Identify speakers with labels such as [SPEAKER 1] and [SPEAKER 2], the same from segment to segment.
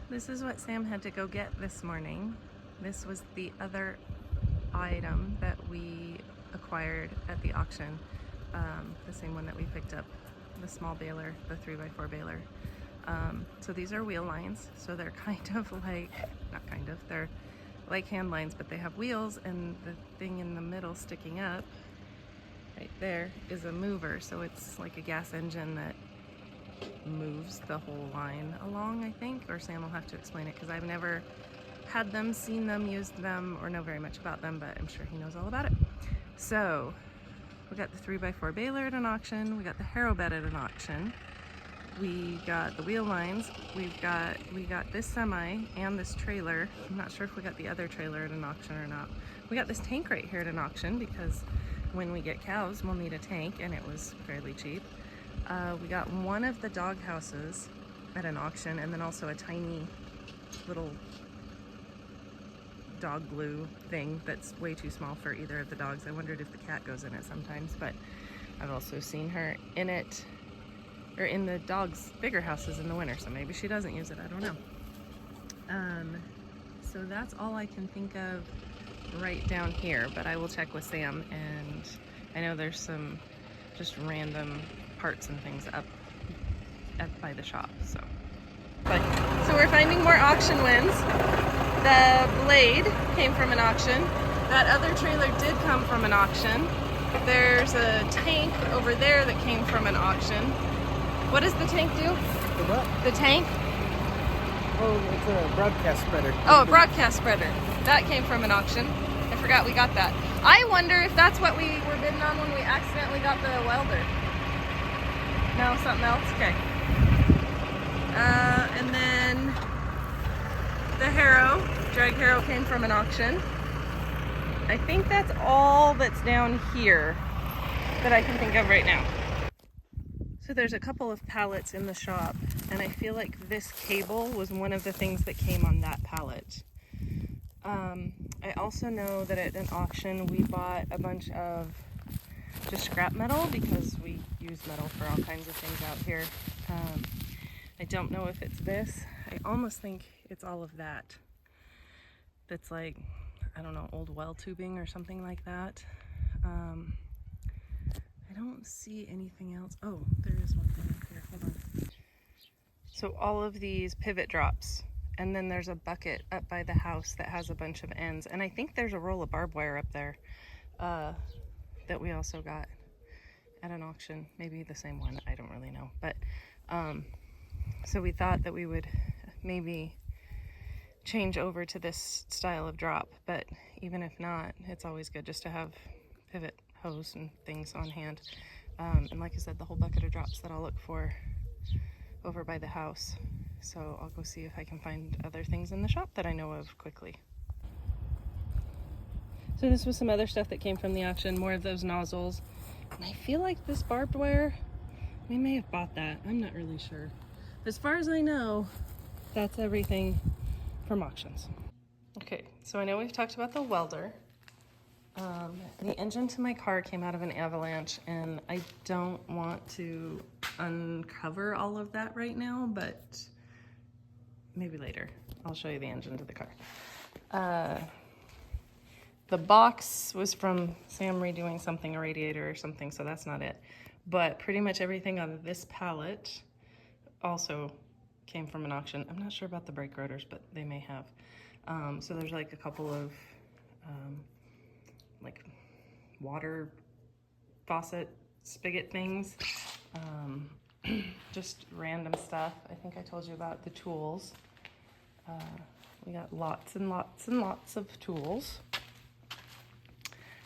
[SPEAKER 1] This is what Sam had to go get this morning. This was the other item that we acquired at the auction. The same one that we picked up, the small baler, the 3x4 baler. So these are wheel lines, so they're kind of like, not kind of, they're like hand lines, but they have wheels, and the thing in the middle sticking up right there is a mover, so it's like a gas engine that moves the whole line along, I think, or Sam will have to explain it because I've never had them, seen them, used them, or know very much about them, but I'm sure he knows all about it. So we got the 3x4 baler at an auction, we got the harrow bed at an auction, we got the wheel lines, we got this semi and this trailer. I'm not sure if we got the other trailer at an auction or not. We got this tank right here at an auction because when we get cows we'll need a tank, and it was fairly cheap. We got one of the dog houses at an auction, and then also a tiny little dog glue thing that's way too small for either of the dogs. I wondered if the cat goes in it sometimes, but I've also seen her in it, or in the dog's bigger houses in the winter, so maybe she doesn't use it, I don't know. So that's all I can think of right down here, but I will check with Sam, and I know there's some just random parts and things up by the shop. So we're finding more auction wins. The blade came from an auction. That other trailer did come from an auction. There's a tank over there that came from an auction. What does the tank do?
[SPEAKER 2] The what?
[SPEAKER 1] The tank?
[SPEAKER 2] Oh, it's a broadcast spreader.
[SPEAKER 1] Oh, a broadcast spreader. That came from an auction. I forgot we got that. I wonder if that's what we were bidding on when we accidentally got the welder. No, something else? Okay. And then the harrow, drag harrow, came from an auction. I think that's all that's down here that I can think of right now. So there's a couple of pallets in the shop, and I feel like this cable was one of the things that came on that pallet. I also know that at an auction we bought a bunch of just scrap metal because we use metal for all kinds of things out here. I don't know if it's this. I almost think it's all of that. That's like, I don't know, old well tubing or something like that. I don't see anything else. Oh, there is one thing up here. Hold on. So all of these pivot drops, and then there's a bucket up by the house that has a bunch of ends, and I think there's a roll of barbed wire up there that we also got at an auction. Maybe the same one, I don't really know. But so we thought that we would maybe change over to this style of drop, but even if not, it's always good just to have pivot hose and things on hand. And like I said, the whole bucket of drops that I'll look for over by the house. So I'll go see if I can find other things in the shop that I know of quickly. So this was some other stuff that came from the auction, more of those nozzles. And I feel like this barbed wire, we may have bought that. I'm not really sure. As far as I know, that's everything from auctions. Okay, so I know we've talked about the welder. The engine to my car came out of an avalanche, and I don't want to uncover all of that right now, but maybe later. I'll show you the engine to the car. The box was from Sam redoing something, a radiator or something, so that's not it. But pretty much everything on this pallet also came from an auction. I'm not sure about the brake rotors, but they may have. So there's like a couple of like water faucet spigot things, just random stuff. I think I told you about the tools. We got lots and lots and lots of tools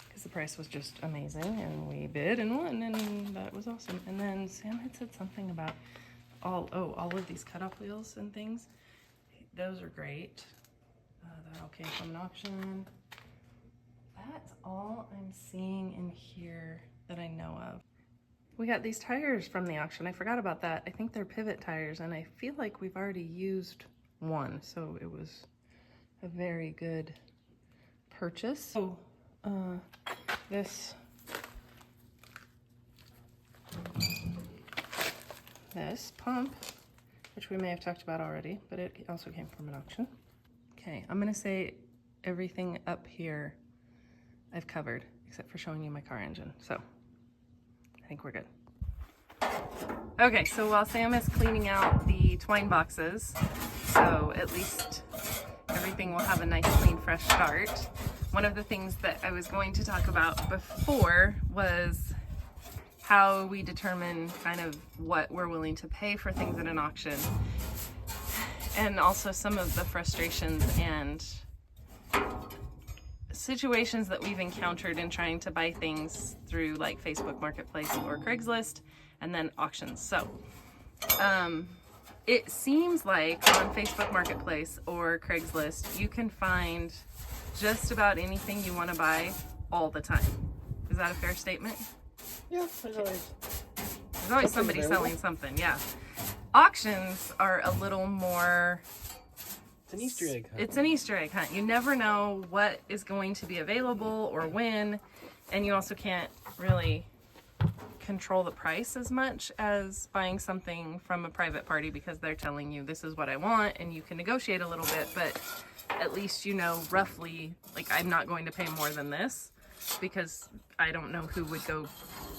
[SPEAKER 1] because the price was just amazing, and we bid and won, and that was awesome. And then Sam had said something about all of these cutoff wheels and things. Those are great. That all came from an auction. That's all I'm seeing in here that I know of. We got these tires from the auction. I forgot about that. I think they're pivot tires, and I feel like we've already used one, so it was a very good purchase. Oh, this pump which we may have talked about already, but it also came from an auction. Okay, I'm gonna say everything up here I've covered, except for showing you my car engine. So I think we're good. Okay, so while Sam is cleaning out the twine boxes, so at least everything will have a nice, clean, fresh start. One of the things that I was going to talk about before was how we determine kind of what we're willing to pay for things at an auction, and also some of the frustrations and situations that we've encountered in trying to buy things through like Facebook Marketplace or Craigslist and then auctions. So it seems like on Facebook Marketplace or Craigslist you can find just about anything you want to buy all the time. Is that a fair statement?
[SPEAKER 2] Yeah, there's
[SPEAKER 1] always somebody selling something, yeah. Auctions are a little more...
[SPEAKER 2] It's an Easter egg hunt.
[SPEAKER 1] It's an Easter egg hunt. You never know what is going to be available or when, and you also can't really control the price as much as buying something from a private party, because they're telling you this is what I want and you can negotiate a little bit, but at least you know roughly, like, I'm not going to pay more than this, because I don't know who would go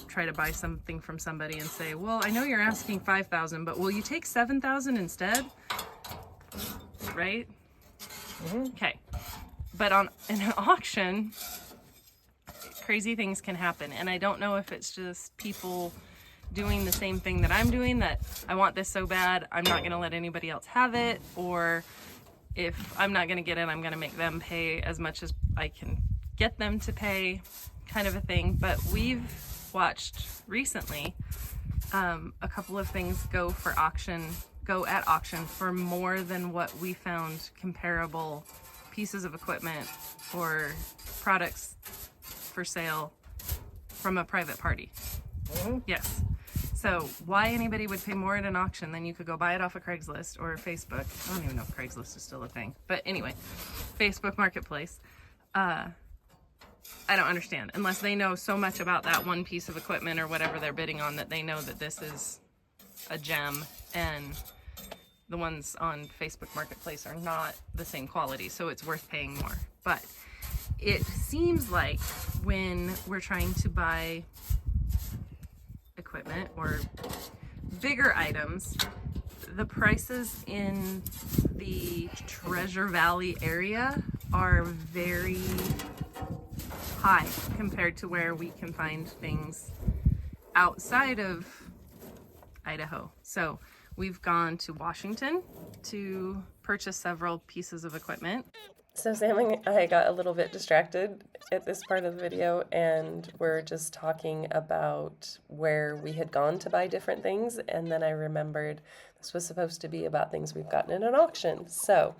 [SPEAKER 1] try to buy something from somebody and say, well, I know you're asking $5,000, but will you take $7,000 instead? Right?
[SPEAKER 2] Mm-hmm.
[SPEAKER 1] Okay. But in an auction, crazy things can happen. And I don't know if it's just people doing the same thing that I'm doing, that I want this so bad, I'm not going to let anybody else have it, or if I'm not going to get it, I'm going to make them pay as much as I can get them to pay, kind of a thing. But we've watched recently a couple of things go at auction for more than what we found comparable pieces of equipment or products for sale from a private party.
[SPEAKER 2] Mm-hmm.
[SPEAKER 1] Yes. So why anybody would pay more at an auction than you could go buy it off of Craigslist or Facebook? I don't even know if Craigslist is still a thing. But anyway, Facebook Marketplace. I don't understand, unless they know so much about that one piece of equipment or whatever they're bidding on that they know that this is a gem, and the ones on Facebook Marketplace are not the same quality, so it's worth paying more. But it seems like when we're trying to buy equipment or bigger items, the prices in the Treasure Valley area are very high compared to where we can find things outside of Idaho. So we've gone to Washington to purchase several pieces of equipment. So Sam and I got a little bit distracted at this part of the video, and we're just talking about where we had gone to buy different things, and then I remembered this was supposed to be about things we've gotten in an auction. So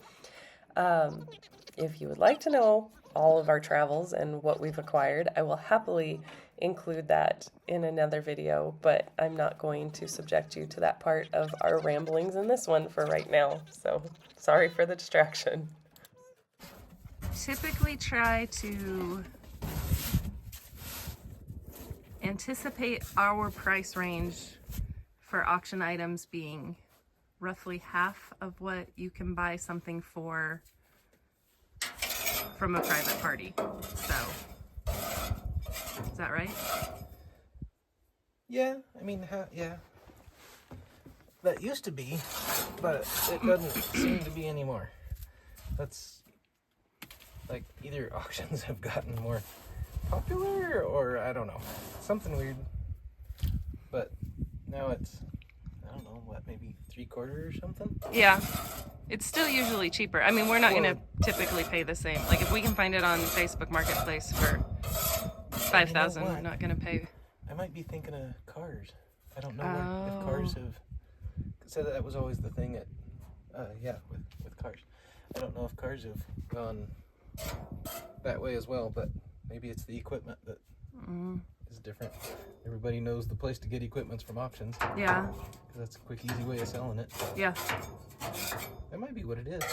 [SPEAKER 1] if you would like to know all of our travels and what we've acquired, I will happily include that in another video, but I'm not going to subject you to that part of our ramblings in this one for right now. So sorry for the distraction. Typically try to anticipate our price range for auction items being roughly half of what you can buy something for from a private party. So, is that right?
[SPEAKER 2] Yeah, I mean, yeah. That used to be, but it doesn't seem to be anymore. That's like either auctions have gotten more popular, or I don't know, something weird. But now it's, I don't know, what, maybe 3/4 or something?
[SPEAKER 1] Yeah. It's still usually cheaper. I mean, we're not going to typically pay the same. Like, if we can find it on Facebook Marketplace for $5,000, we're not going to pay.
[SPEAKER 2] I might be thinking of cars. I don't know if cars have... So that was always the thing at, with cars. I don't know if cars have gone that way as well, but maybe it's the equipment that is different. Everybody knows the place to get equipments from auctions.
[SPEAKER 1] Yeah.
[SPEAKER 2] Because that's a quick, easy way of selling it.
[SPEAKER 1] Yeah.
[SPEAKER 2] That might be what it is.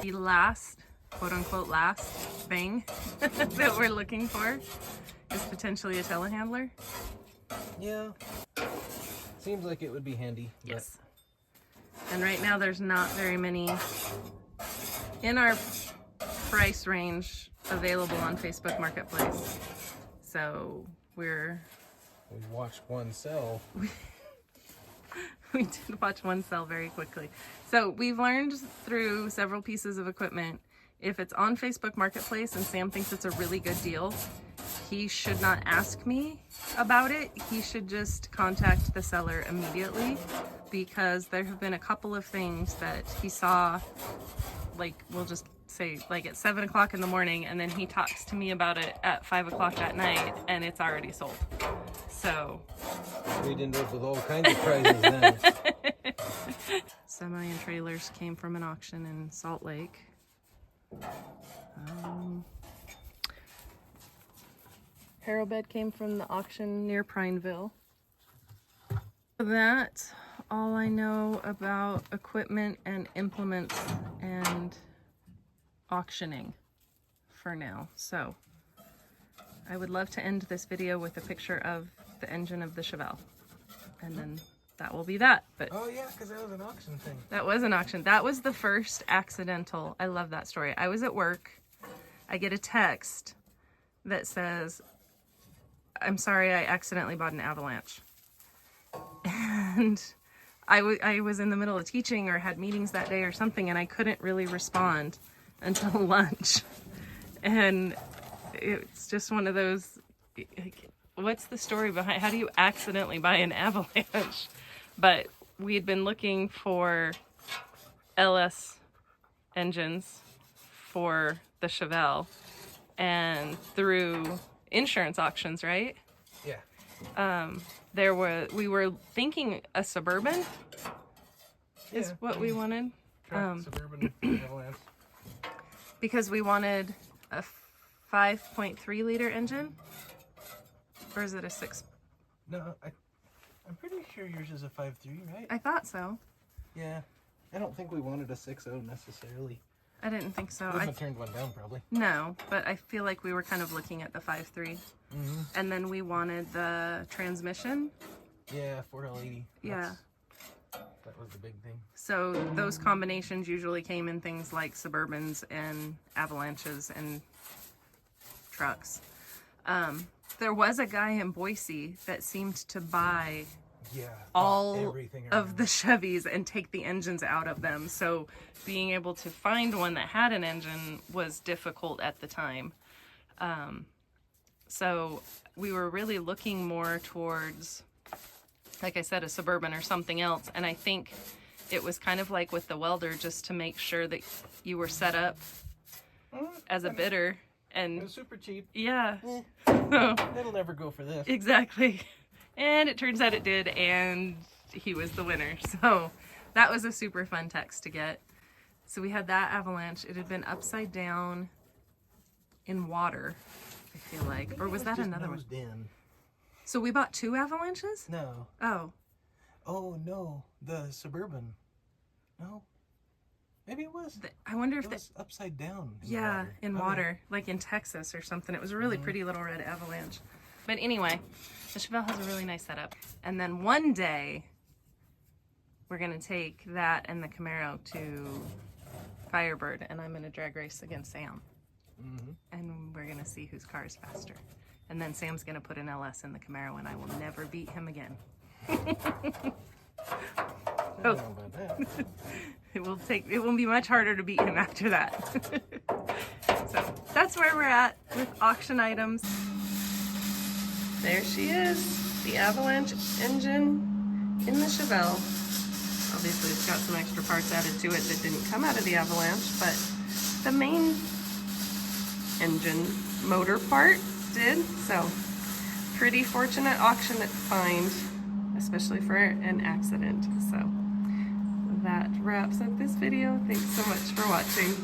[SPEAKER 1] The last, quote-unquote last thing that we're looking for is potentially a telehandler.
[SPEAKER 2] Yeah. Seems like it would be handy.
[SPEAKER 1] Yes. And right now there's not very many in our price range available on Facebook Marketplace. So we
[SPEAKER 2] watched one sell.
[SPEAKER 1] We did watch one sell very quickly. So we've learned through several pieces of equipment, if it's on Facebook Marketplace and Sam thinks it's a really good deal, he should not ask me about it. He should just contact the seller immediately, because there have been a couple of things that he saw, like we'll just say like at 7 o'clock in the morning, and then he talks to me about it at 5 o'clock at night and it's already sold. So
[SPEAKER 2] we'd end up with all kinds of prizes then.
[SPEAKER 1] Semi and trailers came from an auction in Salt Lake. Harrow bed came from the auction near Prineville. That's all I know about equipment and implements and auctioning for now. So I would love to end this video with a picture of the engine of the Chevelle, and then that will be that. But
[SPEAKER 2] oh yeah, because that was an auction thing.
[SPEAKER 1] That was an auction. That was the first accidental. I love that story. I was at work. I get a text that says, "I'm sorry, I accidentally bought an Avalanche." And I was in the middle of teaching or had meetings that day or something, and I couldn't really respond until lunch. And it's just one of those, what's the story behind, how do you accidentally buy an Avalanche? But we had been looking for LS engines for the Chevelle, and through insurance auctions, right?
[SPEAKER 2] Yeah.
[SPEAKER 1] We were thinking a Suburban is
[SPEAKER 2] Yeah.
[SPEAKER 1] what we wanted.
[SPEAKER 2] Suburban Avalanche.
[SPEAKER 1] Because we wanted a 5.3 liter engine, or is it a 6?
[SPEAKER 2] No, I'm pretty sure yours is a 5.3, right?
[SPEAKER 1] I thought so.
[SPEAKER 2] Yeah. I don't think we wanted a 6.0 necessarily.
[SPEAKER 1] I didn't think so.
[SPEAKER 2] We haven't turned one down probably.
[SPEAKER 1] No, but I feel like we were kind of looking at the 5.3.
[SPEAKER 2] Mm-hmm.
[SPEAKER 1] And then we wanted the transmission.
[SPEAKER 2] Yeah, 4L80.
[SPEAKER 1] Yeah.
[SPEAKER 2] That was the big thing.
[SPEAKER 1] So those combinations usually came in things like Suburbans and Avalanches and trucks. There was a guy in Boise that seemed to buy all
[SPEAKER 2] everything
[SPEAKER 1] of the Chevys and take the engines out of them. So being able to find one that had an engine was difficult at the time. So we were really looking more towards, like I said, a Suburban or something else. And I think it was kind of like with the welder, just to make sure that you were set up as a bidder. And
[SPEAKER 2] it was super cheap.
[SPEAKER 1] Yeah.
[SPEAKER 2] It'll never go for this.
[SPEAKER 1] Exactly. And it turns out it did, and he was the winner. So that was a super fun text to get. So we had that Avalanche. It had been upside down in water, I feel like. Or was that another one?
[SPEAKER 2] In.
[SPEAKER 1] So we bought 2 Avalanches?
[SPEAKER 2] No.
[SPEAKER 1] Oh.
[SPEAKER 2] Oh, no. The Suburban. No. Maybe it was.
[SPEAKER 1] I wonder if
[SPEAKER 2] it was upside down.
[SPEAKER 1] In water. Like in Texas or something. It was a really pretty little red Avalanche. But anyway, the Chevelle has a really nice setup. And then one day, we're going to take that and the Camaro to Firebird, and I'm going to drag race against Sam. And we're going to see whose car is faster. And then Sam's going to put an LS in the Camaro, and I will never beat him again.
[SPEAKER 2] I don't know about that.
[SPEAKER 1] It will be much harder to beat him after that. So that's where we're at with auction items. There she is, the Avalanche engine in the Chevelle. Obviously it's got some extra parts added to it that didn't come out of the Avalanche, but the main engine motor part did. So pretty fortunate auction find, especially for an accident. So that wraps up this video. Thanks so much for watching.